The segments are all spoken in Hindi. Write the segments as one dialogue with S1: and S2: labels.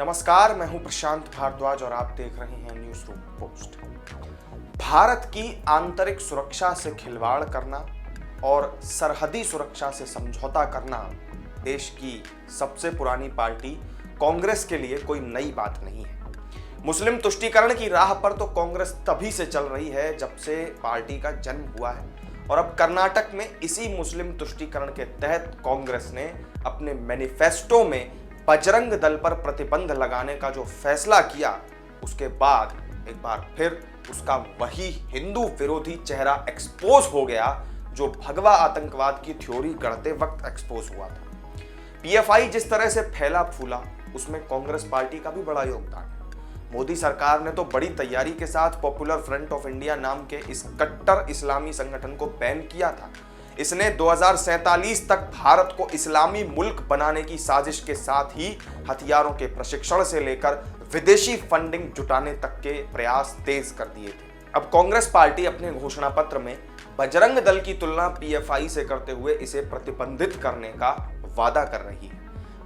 S1: नमस्कार, मैं हूं प्रशांत भारद्वाज और आप देख रहे हैं न्यूज रूम पोस्ट। भारत की आंतरिक सुरक्षा से खिलवाड़ करना और सरहदी सुरक्षा से समझौता करना देश की सबसे पुरानी पार्टी कांग्रेस के लिए कोई नई बात नहीं है। मुस्लिम तुष्टीकरण की राह पर तो कांग्रेस तभी से चल रही है जब से पार्टी का जन्म हुआ है, और अब कर्नाटक में इसी मुस्लिम तुष्टीकरण के तहत कांग्रेस ने अपने मैनिफेस्टो में बजरंग दल पर प्रतिबंध लगाने का जो फैसला किया, उसके बाद एक बार फिर उसका वही हिंदू विरोधी चेहरा एक्सपोज हो गया जो भगवा आतंकवाद की थ्योरी गढ़ते वक्त एक्सपोज हुआ था। पीएफआई जिस तरह से फैला फूला, उसमें कांग्रेस पार्टी का भी बड़ा योगदान है। मोदी सरकार ने तो बड़ी तैयारी के साथ पॉपुलर फ्रंट ऑफ इंडिया नाम के इस कट्टर इस्लामी संगठन को बैन किया था। इसने 2047 तक भारत को इस्लामी मुल्क बनाने की साजिश के साथ ही हथियारों के प्रशिक्षण से लेकर विदेशी फंडिंग जुटाने तक के प्रयास तेज कर दिए थे। अब कांग्रेस पार्टी अपने घोषणा पत्र में बजरंग दल की तुलना पीएफआई से करते हुए इसे प्रतिबंधित करने का वादा कर रही है।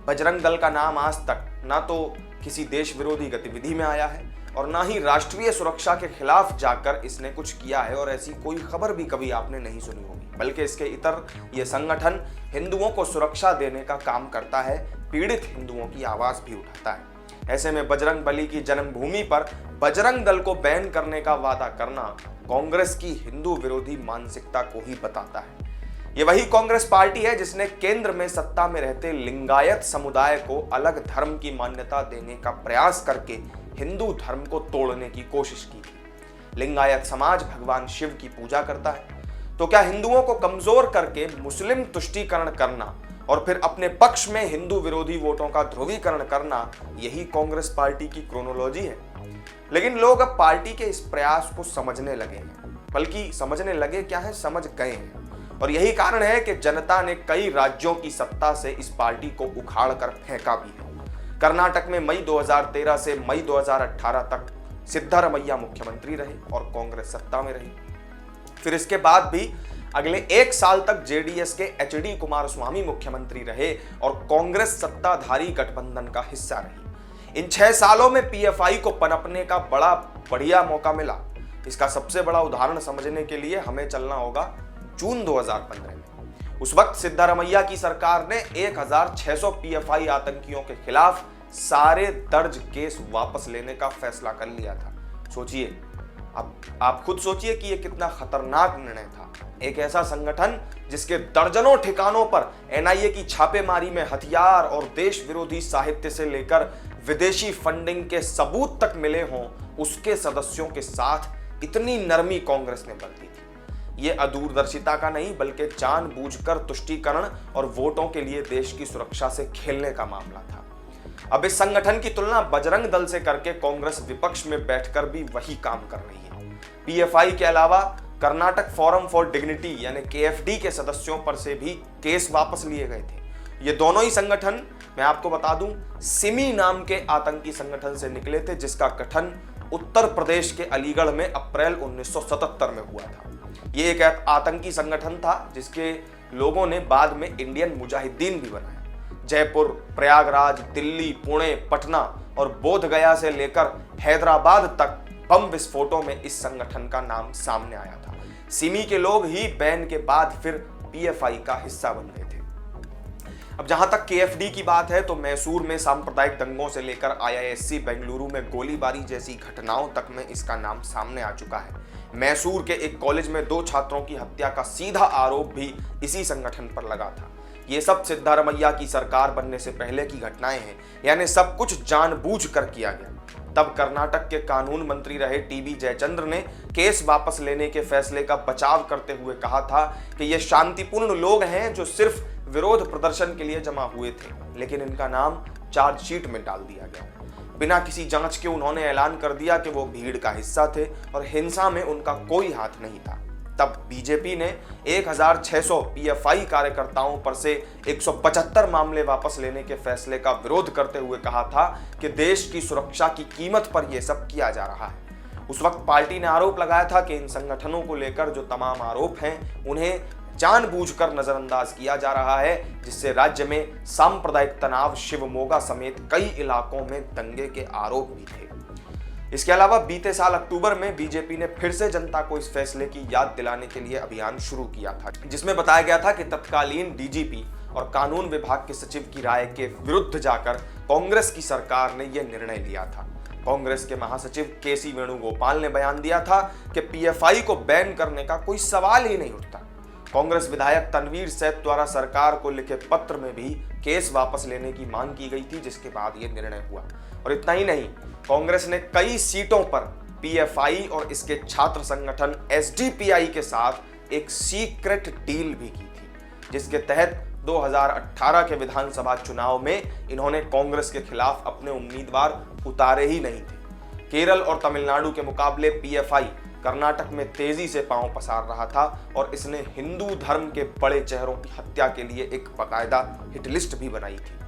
S1: बजरंग दल का नाम आज तक ना तो किसी देश विरोधी गतिविधि में आया है और ना ही राष्ट्रीय सुरक्षा के खिलाफ जाकर इसने कुछ किया है, और ऐसी कोई खबर भी कभी आपने नहीं सुनी होगी। बल्कि इसके इतर ये संगठन हिंदुओं को सुरक्षा देने का काम करता है, पीड़ित हिंदुओं की आवाज भी उठाता है। ऐसे में बजरंग बली की जन्मभूमि पर बजरंग दल को बैन करने का वादा करना कांग्रेस की हिंदू विरोधी मानसिकता को ही बताता है। ये वही कांग्रेस पार्टी है जिसने केंद्र में सत्ता में रहते लिंगायत समुदाय को अलग धर्म की मान्यता देने का प्रयास करके हिंदू धर्म को तोड़ने की कोशिश की थी। लिंगायत समाज भगवान शिव की पूजा करता है, तो क्या हिंदुओं को कमजोर करके मुस्लिम तुष्टीकरण करना और फिर अपने पक्ष में हिंदू विरोधी वोटों का ध्रुवीकरण करना, यही कांग्रेस पार्टी की क्रोनोलॉजी है। लेकिन लोग अब पार्टी के इस प्रयास को समझने लगे हैं, बल्कि समझने लगे क्या है, समझ गए हैं। और यही कारण है कि जनता ने कई राज्यों की सत्ता से इस पार्टी को उखाड़ कर फेंका भी है। कर्नाटक में मई 2013 से मई 2018 तक सिद्धारमैया मुख्यमंत्री रहे और कांग्रेस सत्ता में रही। फिर इसके बाद भी अगले एक साल तक जेडीएस के एचडी कुमारस्वामी मुख्यमंत्री रहे और कांग्रेस सत्ताधारी गठबंधन का हिस्सा रही। इन 6 सालों में पीएफआई को पनपने का बड़ा बढ़िया मौका मिला। इसका सबसे बड़ा उदाहरण समझने के लिए हमें चलना होगा जून 2015 में। उस वक्त सिद्धारमैया की सरकार ने 1600 पीएफआई आतंकियों के खिलाफ सारे दर्ज केस वापस लेने का फैसला कर लिया था। सोचिए, अब आप खुद सोचिए कि यह कितना खतरनाक निर्णय था। एक ऐसा संगठन जिसके दर्जनों ठिकानों पर एनआईए की छापेमारी में हथियार और देश विरोधी साहित्य से लेकर विदेशी फंडिंग के सबूत तक मिले हों, उसके सदस्यों के साथ इतनी नरमी कांग्रेस ने बरती थी। ये अदूरदर्शिता का नहीं, बल्कि जानबूझकर तुष्टीकरण और वोटों के लिए देश की सुरक्षा से खेलने का मामला था। अब इस संगठन की तुलना बजरंग दल से करके कांग्रेस विपक्ष में बैठकर भी वही काम कर रही है। पीएफआई के अलावा कर्नाटक फोरम फॉर डिग्निटी यानी केएफडी के सदस्यों पर से भी केस वापस लिए गए थे। ये दोनों ही संगठन, मैं आपको बता दूं, सिमी नाम के आतंकी संगठन से निकले थे, जिसका गठन उत्तर प्रदेश के अलीगढ़ में अप्रैल 1977 में हुआ था। ये एक आतंकी संगठन था जिसके लोगों ने बाद में इंडियन मुजाहिदीन भी बनाया। जयपुर, प्रयागराज, दिल्ली, पुणे, पटना और बोधगया से लेकर हैदराबाद तक बम विस्फोटों में इस संगठन का नाम सामने आया था। सिमी के लोग ही बैन के बाद फिर पीएफआई का हिस्सा बन गए थे। अब जहां तक केएफडी की बात है, तो मैसूर में सांप्रदायिक दंगों से लेकर आईआईएससी बेंगलुरु में गोलीबारी जैसी घटनाओं तक में इसका नाम सामने आ चुका है। मैसूर के एक कॉलेज में 2 छात्रों की हत्या का सीधा आरोप भी इसी संगठन पर लगा था। ये सब सिद्धारमैया की सरकार बनने से पहले की घटनाएं हैं, यानी सब कुछ जानबूझकर किया गया। तब कर्नाटक के कानून मंत्री रहे टीबी जयचंद्र ने केस वापस लेने के फैसले का बचाव करते हुए कहा था कि ये शांतिपूर्ण लोग हैं जो सिर्फ विरोध प्रदर्शन के लिए जमा हुए थे, लेकिन इनका नाम चार्जशीट में डाल दिया गया। बिना किसी जांच के उन्होंने ऐलान कर दिया कि वो भीड़ का हिस्सा थे और हिंसा में उनका कोई हाथ नहीं था। तब बीजेपी ने 1600 पीएफआई कार्यकर्ताओं पर से 175 मामले वापस लेने के फैसले का विरोध करते हुए कहा था कि देश की सुरक्षा की कीमत पर यह सब किया जा रहा है। उस वक्त पार्टी ने आरोप लगाया था कि इन संगठनों को लेकर जो तमाम आरोप हैं, उन्हें जानबूझकर नजरअंदाज किया जा रहा है, जिससे राज्य में सांप्रदायिक तनाव, शिवमोगा समेत कई इलाकों में दंगे के आरोप भी थे। इसके अलावा बीते साल अक्टूबर में बीजेपी ने फिर से जनता को इस फैसले की याद दिलाने के लिए अभियान शुरू किया था, जिसमें बताया गया था कि तत्कालीन डीजीपी और कानून विभाग के सचिव की राय के विरुद्ध जाकर कांग्रेस की सरकार ने यह निर्णय लिया था। कांग्रेस के महासचिव केसी वेणुगोपाल ने बयान दिया था कि पीएफआई को बैन करने का कोई सवाल ही नहीं उठता। कांग्रेस विधायक तनवीर सेठ द्वारा सरकार को लिखे पत्र में भी केस वापस लेने की मांग की गई थी, जिसके बाद यह निर्णय हुआ। और इतना ही नहीं, कांग्रेस ने कई सीटों पर पीएफआई और इसके छात्र संगठन एसडीपीआई के साथ एक सीक्रेट डील भी की थी, जिसके तहत 2018 के विधानसभा चुनाव में इन्होंने कांग्रेस के खिलाफ अपने उम्मीदवार उतारे ही नहीं थे। केरल और तमिलनाडु के मुकाबले पीएफआई कर्नाटक में तेजी से पांव पसार रहा था और इसने हिंदू धर्म के बड़े चेहरों की हत्या के लिए एक बाकायदा हिट लिस्ट भी बनाई थी।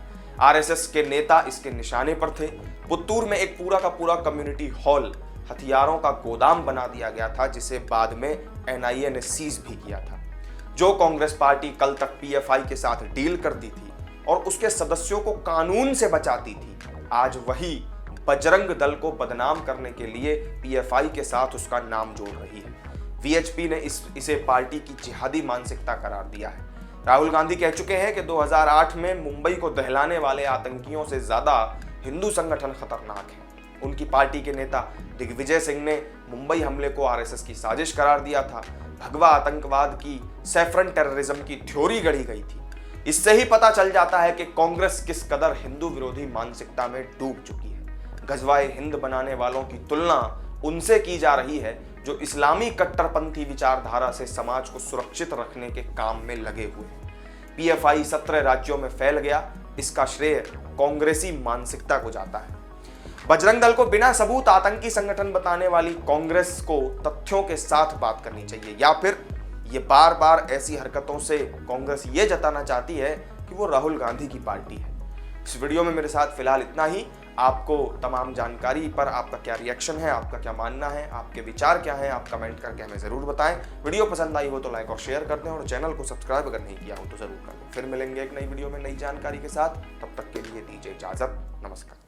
S1: आरएसएस के नेता इसके निशाने पर थे। पुत्तूर में एक पूरा का पूरा कम्युनिटी हॉल हथियारों का गोदाम बना दिया गया था, जिसे बाद में एनआईए ने सीज भी किया था। जो कांग्रेस पार्टी कल तक पीएफआई के साथ डील करती थी और उसके सदस्यों को कानून से बचाती थी, आज वही बजरंग दल को बदनाम करने के लिए पीएफआई के साथ उसका नाम जोड़ रही है। वीएचपी ने इसे पार्टी की जिहादी मानसिकता करार दिया है। राहुल गांधी कह चुके हैं कि 2008 में मुंबई को दहलाने वाले आतंकियों से ज्यादा हिंदू संगठन खतरनाक हैं। उनकी पार्टी के नेता दिग्विजय सिंह ने मुंबई हमले को आरएसएस की साजिश करार दिया था। भगवा आतंकवाद की, सैफरन टेररिज्म की थ्योरी गढ़ी गई थी। इससे ही पता चल जाता है कि कांग्रेस किस कदर हिंदू विरोधी मानसिकता में डूब चुकी है। गजवाए हिंद बनाने वालों की तुलना उनसे की जा रही है जो इस्लामी कट्टरपंथी विचारधारा से समाज को सुरक्षित रखने के काम में लगे हुए हैं। पीएफआई 17 राज्यों में फैल गया, इसका श्रेय कांग्रेसी मानसिकता को जाता है। बजरंग दल को बिना सबूत आतंकी संगठन बताने वाली कांग्रेस को तथ्यों के साथ बात करनी चाहिए, या फिर ये बार बार ऐसी हरकतों से कांग्रेस ये जताना चाहती है कि वो राहुल गांधी की पार्टी है। इस वीडियो में मेरे साथ फिलहाल इतना ही। आपको तमाम जानकारी पर आपका क्या रिएक्शन है, आपका क्या मानना है, आपके विचार क्या हैं, आप कमेंट करके हमें ज़रूर बताएं। वीडियो पसंद आई हो तो लाइक और शेयर कर दें और चैनल को सब्सक्राइब अगर नहीं किया हो तो ज़रूर कर दें। फिर मिलेंगे एक नई वीडियो में नई जानकारी के साथ। तब तक के लिए दीजिए इजाज़त। नमस्कार।